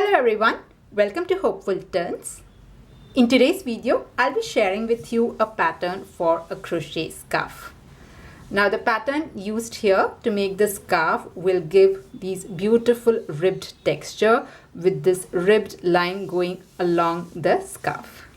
Hello everyone, welcome to Hopeful Turns. In today's video, I'll be sharing with you a pattern for a crochet scarf. Now the pattern used here to make the scarf will give these beautiful ribbed texture with this ribbed line going along the scarf.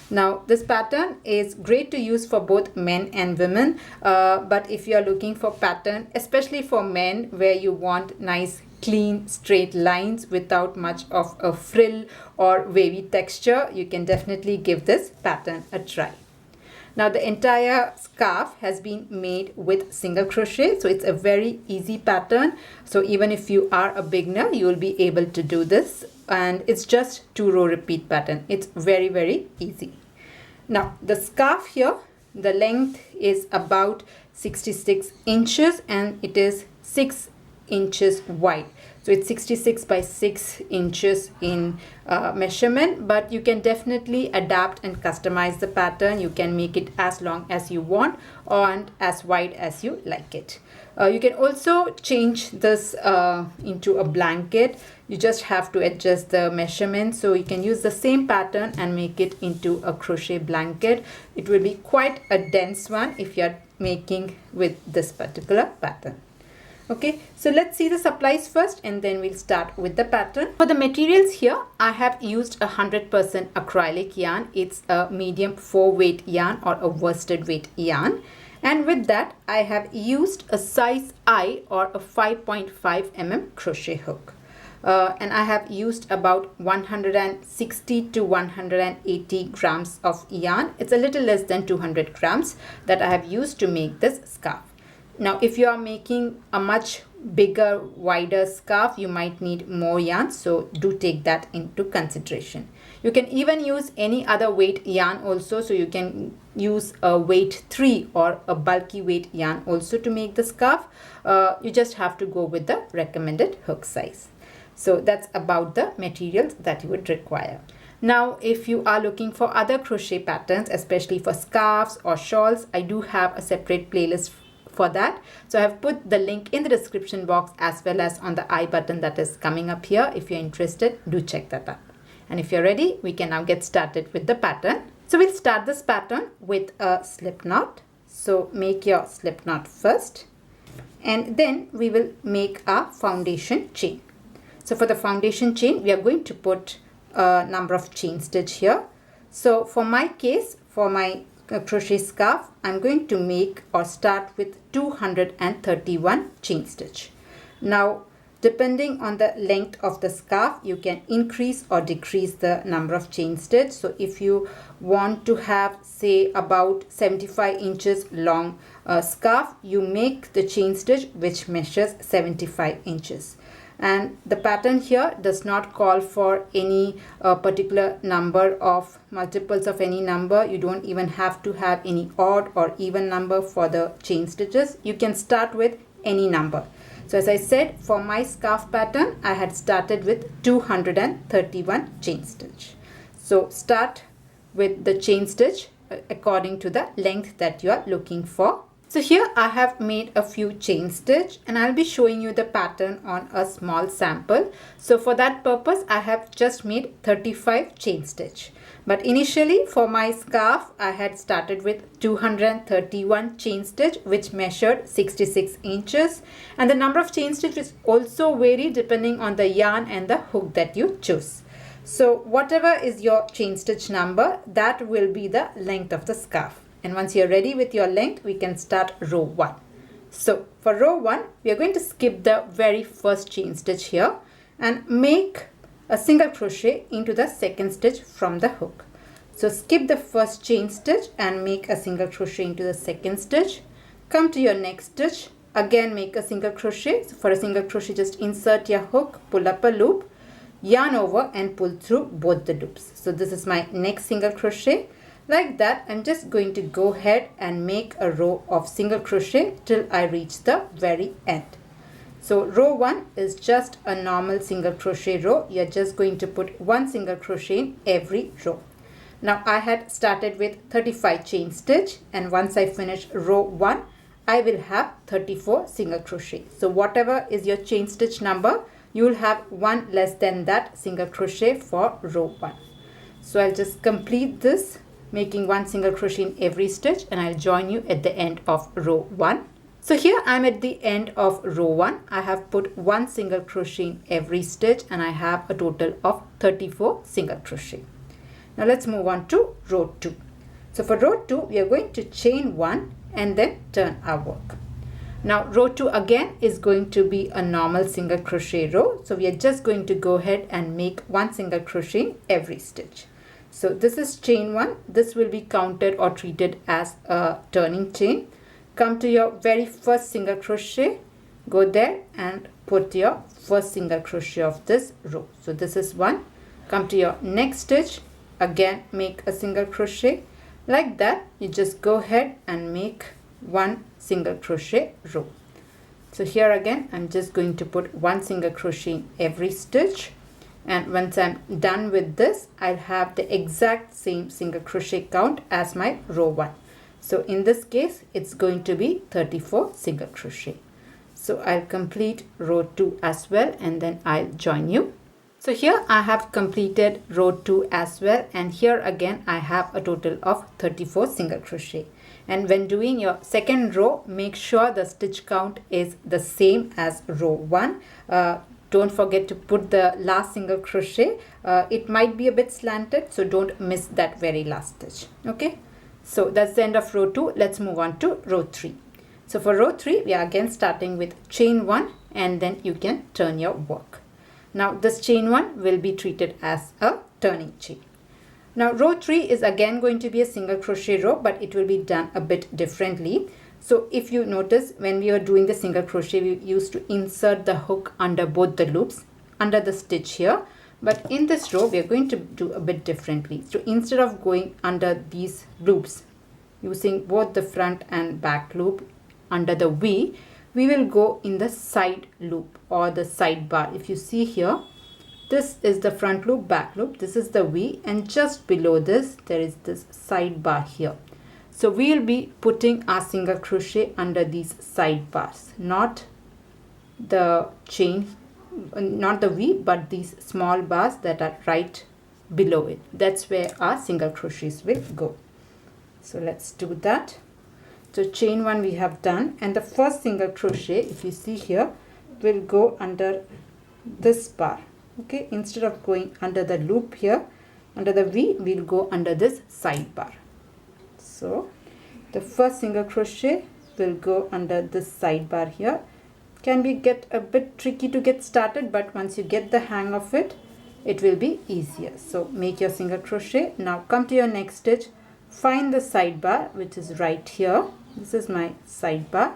Now this pattern is great to use for both men and women, but if you are looking for pattern, especially for men where you want nice clean straight lines without much of a frill or wavy texture, you can definitely give this pattern a try. Now the entire scarf has been made with single crochet, so it's a very easy pattern. So even if you are a beginner, you will be able to do this, and it's just 2-row repeat pattern. It's very easy. Now the scarf here, the length is about 66 inches and it is 6 inches wide. So it's 66 by 6 inches in measurement, but you can definitely adapt and customize the pattern. You can make it as long as you want and as wide as you like it. You can also change this into a blanket. You just have to adjust the measurement, so you can use the same pattern and make it into a crochet blanket. It will be quite a dense one if you are making with this particular pattern. Okay, so let's see the supplies first and then we'll start with the pattern. For the materials here, I have used 100% acrylic yarn. It's a medium 4-weight yarn or a worsted weight yarn. And with that, I have used a size I or a 5.5 mm crochet hook. And I have used about 160 to 180 grams of yarn. It's a little less than 200 grams that I have used to make this scarf. Now, if you are making a much bigger, wider scarf, you might need more yarn, so do take that into consideration. You can even use any other weight yarn also, so you can use a weight 3 or a bulky weight yarn also to make the scarf. You just have to go with the recommended hook size. So that's about the materials that you would require. Now, if you are looking for other crochet patterns, especially for scarves or shawls, I do have a separate playlist for that. So I have put the link in the description box as well as on the I button that is coming up here. If you're interested, do check that out. And if you're ready, we can now get started with the pattern. So we'll start this pattern with a slip knot. So make your slip knot first, and then we will make our foundation chain. So for the foundation chain, we are going to put a number of chain stitch here. So for my case, for my crochet scarf, I'm going to make or start with 231 chain stitch. Now, depending on the length of the scarf, you can increase or decrease the number of chain stitch. So if you want to have, say, about 75 inches long scarf, you make the chain stitch which measures 75 inches. And the pattern here does not call for any particular number of multiples of any number. You don't even have to have any odd or even number for the chain stitches. You can start with any number. So as I said, for my scarf pattern, I had started with 231 chain stitch. So start with the chain stitch according to the length that you are looking for. So here I have made a few chain stitch and I'll be showing you the pattern on a small sample. So for that purpose, I have just made 35 chain stitch. But initially for my scarf, I had started with 231 chain stitch which measured 66 inches. And the number of chain stitch is also vary depending on the yarn and the hook that you choose. So whatever is your chain stitch number, that will be the length of the scarf. And once you're ready with your length, we can start row 1. So for row 1, we are going to skip the very first chain stitch here and make a single crochet into the second stitch from the hook. So skip the first chain stitch and make a single crochet into the second stitch. Come to your next stitch, again make a single crochet. So for a single crochet, just insert your hook, pull up a loop, yarn over and pull through both the loops. So this is my next single crochet. Like that, I'm just going to go ahead and make a row of single crochet till I reach the very end. So row 1 is just a normal single crochet row. You're just going to put one single crochet in every row. Now I had started with 35 chain stitch, and once I finish row 1, I will have 34 single crochet. So whatever is your chain stitch number, you will have one less than that single crochet for row 1. So I'll just complete this, making one single crochet in every stitch, and I'll join you at the end of row 1. So here I'm at the end of row 1. I have put one single crochet in every stitch, and I have a total of 34 single crochet. Now let's move on to row 2. So for row 2, we are going to chain 1 and then turn our work. Now row 2 again is going to be a normal single crochet row. So we are just going to go ahead and make one single crochet in every stitch. So this is chain 1. This will be counted or treated as a turning chain. Come to your very first single crochet, go there and put your first single crochet of this row. So this is 1. Come to your next stitch, again make a single crochet. Like that, you just go ahead and make one single crochet row. So here again, I'm just going to put one single crochet in every stitch. And once I'm done with this, I'll have the exact same single crochet count as my row 1. So in this case, it's going to be 34 single crochet. So I'll complete row 2 as well, and then I'll join you. So here I have completed row 2 as well, and here again I have a total of 34 single crochet. And when doing your second row, make sure the stitch count is the same as row 1. Don't forget to put the last single crochet. It might be a bit slanted, so don't miss that very last stitch. Okay, so that's the end of row 2. Let's move on to row 3. So for row 3, we are again starting with chain 1, and then you can turn your work. Now this chain 1 will be treated as a turning chain. Now row 3 is again going to be a single crochet row, but it will be done a bit differently. So if you notice, when we were doing the single crochet, we used to insert the hook under both the loops, under the stitch here. But in this row, we are going to do a bit differently. So instead of going under these loops, using both the front and back loop under the V, we will go in the side loop or the side bar. If you see here, this is the front loop, back loop, this is the V, and just below this, there is this side bar here. So we will be putting our single crochet under these side bars, not the chain, not the V, but these small bars that are right below it. That's where our single crochets will go. So let's do that. So chain 1 we have done, and the first single crochet, if you see here, will go under this bar. Okay, instead of going under the loop here, under the V, we'll go under this side bar. So the first single crochet will go under this side bar here. Can be get a bit tricky to get started, but once you get the hang of it, it will be easier. So make your single crochet. Now come to your next stitch, find the side bar, which is right here. This is my side bar.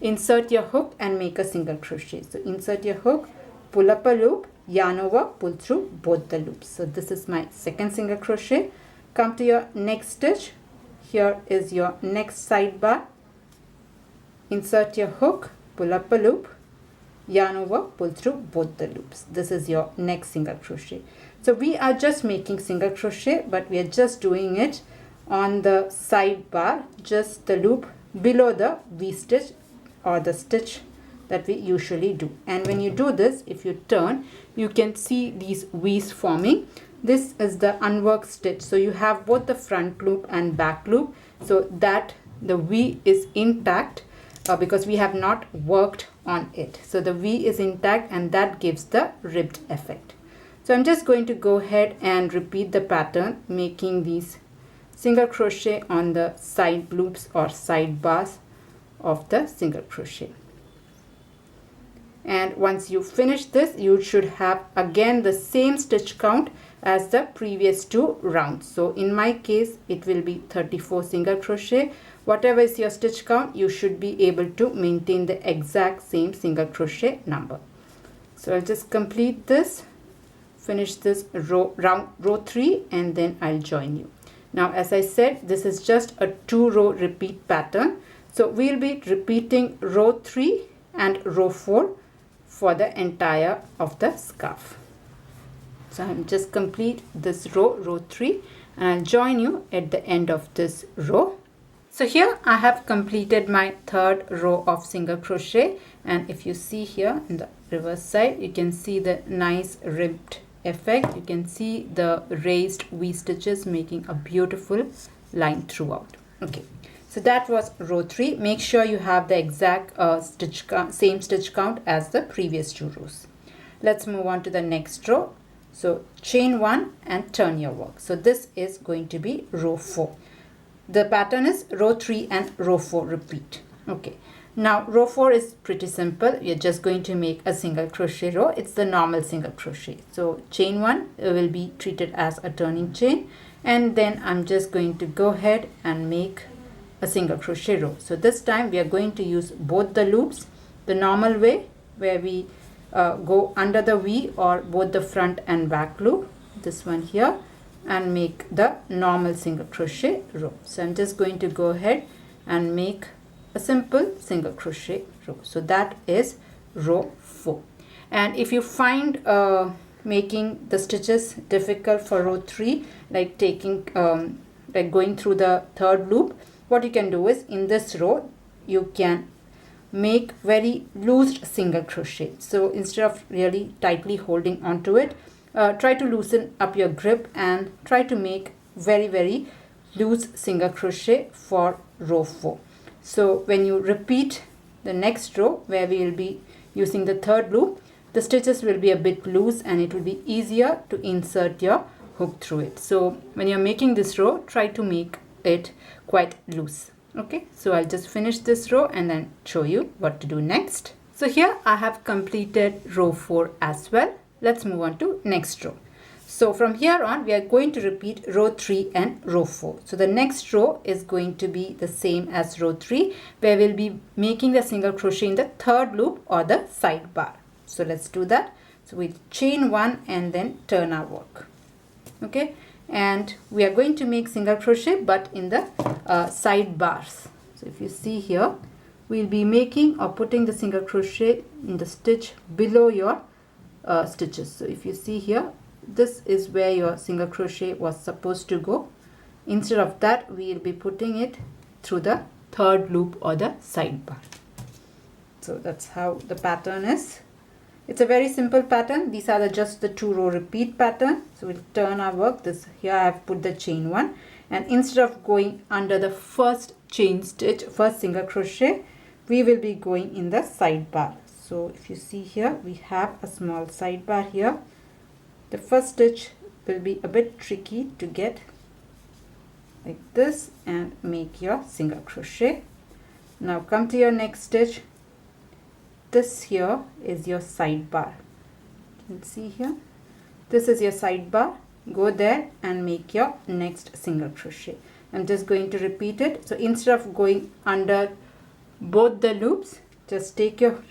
Insert your hook and make a single crochet. So insert your hook, pull up a loop, yarn over, pull through both the loops. So this is my second single crochet. Come to your next stitch. Here is your next side bar. Insert your hook, pull up a loop, yarn over, pull through both the loops. This is your next single crochet. So we are just making single crochet, but we are just doing it on the side bar, just the loop below the V stitch or the stitch that we usually do. And when you do this, if you turn, you can see these V's forming. This is the unworked stitch. So you have both the front loop and back loop, so that the V is intact because we have not worked on it. So the V is intact, and that gives the ribbed effect. So I'm just going to go ahead and repeat the pattern, making these single crochet on the side loops or side bars of the single crochet. And once you finish this, you should have again the same stitch count as the previous 2 rounds. So in my case, it will be 34 single crochet. Whatever is your stitch count, you should be able to maintain the exact same single crochet number. So I'll just complete this, finish this row 3, and then I'll join you. Now, as I said, this is just a 2-row repeat pattern. So we'll be repeating row 3 and row 4 for the entire of the scarf. So I'll just complete this row 3, and I'll join you at the end of this row. So here I have completed my third row of single crochet, and if you see here in the reverse side, you can see the nice ribbed effect. You can see the raised V stitches making a beautiful line throughout. Okay, so that was row 3. Make sure you have the exact same stitch count as the previous 2 rows. Let's move on to the next row. So chain 1 and turn your work. So this is going to be row 4. The pattern is row 3 and row 4 repeat. Okay, now row 4 is pretty simple. You're just going to make a single crochet row. It's the normal single crochet. So chain 1 will be treated as a turning chain, and then I'm just going to go ahead and make a single crochet row. So this time we are going to use both the loops the normal way, where we go under the V or both the front and back loop, this one here, and make the normal single crochet row. So I'm just going to go ahead and make a simple single crochet row. So that is row 4. And if you find making the stitches difficult for row 3, like like going through the third loop, what you can do is in this row you can make very loose single crochet. So instead of really tightly holding onto it, try to loosen up your grip and try to make very loose single crochet for row 4. So when you repeat the next row where we will be using the third loop, the stitches will be a bit loose and it will be easier to insert your hook through it. So when you're making this row, try to make it quite loose. Okay, so I'll just finish this row and then show you what to do next. So here I have completed row 4 as well. Let's move on to next row. So from here on we are going to repeat row 3 and row 4. So the next row is going to be the same as row 3, where we'll be making the single crochet in the third loop or the sidebar. So let's do that. So we'll chain 1 and then turn our work. Okay, and we are going to make single crochet but in the side bars. So if you see here, we'll be making or putting the single crochet in the stitch below your stitches. So if you see here, this is where your single crochet was supposed to go. Instead of that, we'll be putting it through the third loop or the side bar. So that's how the pattern is. It's a very simple pattern. These are just the 2 row repeat pattern. So we'll turn our work. This here I have put the chain 1, and instead of going under the first chain stitch, first single crochet, we will be going in the side bar. So if you see here, we have a small side bar here. The first stitch will be a bit tricky to get like this and make your single crochet. Now come to your next stitch. This here is your side bar. You can see here, this is your side bar. Go there and make your next single crochet. I'm just going to repeat it. So instead of going under both the loops, just take your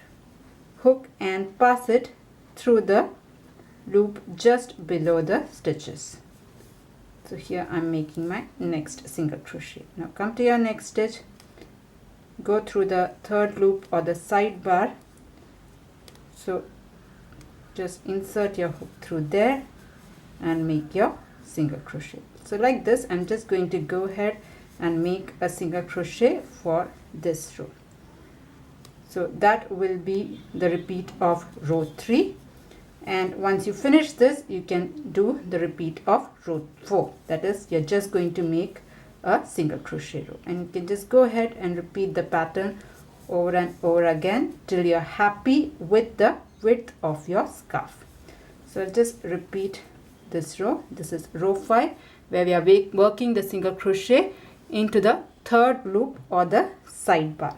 hook and pass it through the loop just below the stitches. So here I'm making my next single crochet. Now come to your next stitch, go through the third loop or the side bar. So just insert your hook through there and make your single crochet. So like this, I'm just going to go ahead and make a single crochet for this row. So that will be the repeat of row 3, and once you finish this, you can do the repeat of row 4. That is, you're just going to make a single crochet row, and you can just go ahead and repeat the pattern over and over again till you're happy with the width of your scarf. So I'll just repeat this row. This is row 5, where we are working the single crochet into the third loop or the side bar.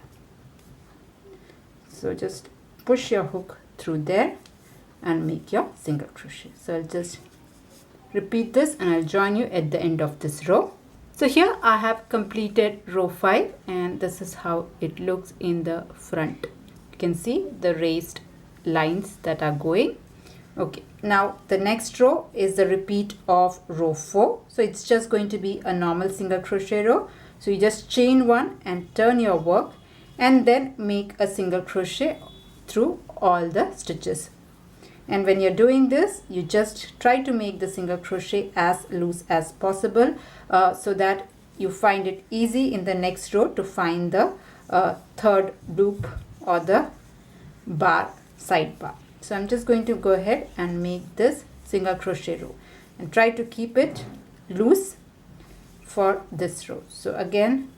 So just push your hook through there and make your single crochet. So I'll just repeat this and I'll join you at the end of this row. So here I have completed row 5, and this is how it looks in the front. You can see the raised lines that are going. Okay, now the next row is the repeat of row 4. So it's just going to be a normal single crochet row. So you just chain 1 and turn your work, and then make a single crochet through all the stitches. And when you're doing this, you just try to make the single crochet as loose as possible, so that you find it easy in the next row to find the third loop or the bar, side bar. So I'm just going to go ahead and make this single crochet row and try to keep it loose for this row. So again,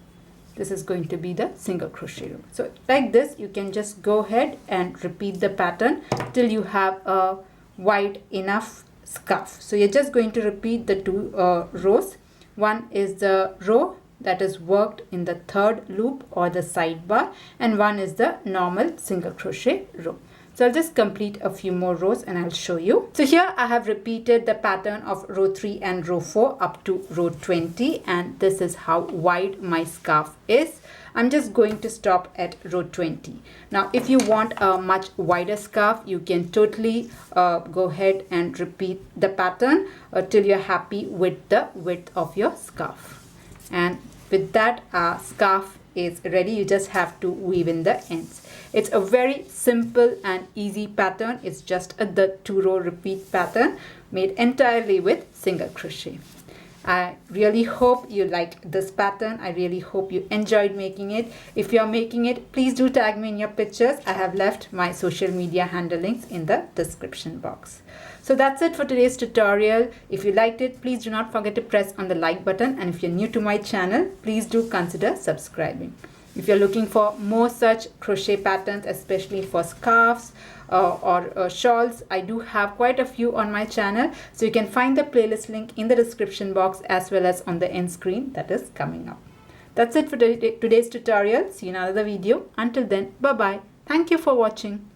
this is going to be the single crochet row. So like this, you can just go ahead and repeat the pattern till you have a wide enough scarf. So you're just going to repeat the two rows. One is the row that is worked in the third loop or the side bar, and one is the normal single crochet row. So I'll just complete a few more rows and I'll show you. So here I have repeated the pattern of row 3 and row 4 up to row 20, and this is how wide my scarf is. I'm just going to stop at row 20. Now if you want a much wider scarf, you can totally go ahead and repeat the pattern till you're happy with the width of your scarf. And with that, scarf is ready. You just have to weave in the ends. It's a very simple and easy pattern. It's just the 2-row repeat pattern made entirely with single crochet. I really hope you liked this pattern. I really hope you enjoyed making it. If you are making it, please do tag me in your pictures. I have left my social media handle links in the description box. So that's it for today's tutorial. If you liked it, please do not forget to press on the like button, and if you're new to my channel, please do consider subscribing. If you're looking for more such crochet patterns, especially for scarves or shawls, I do have quite a few on my channel. So you can find the playlist link in the description box as well as on the end screen that is coming up. That's it for today's tutorial. See you in another video. Until then, bye-bye. Thank you for watching.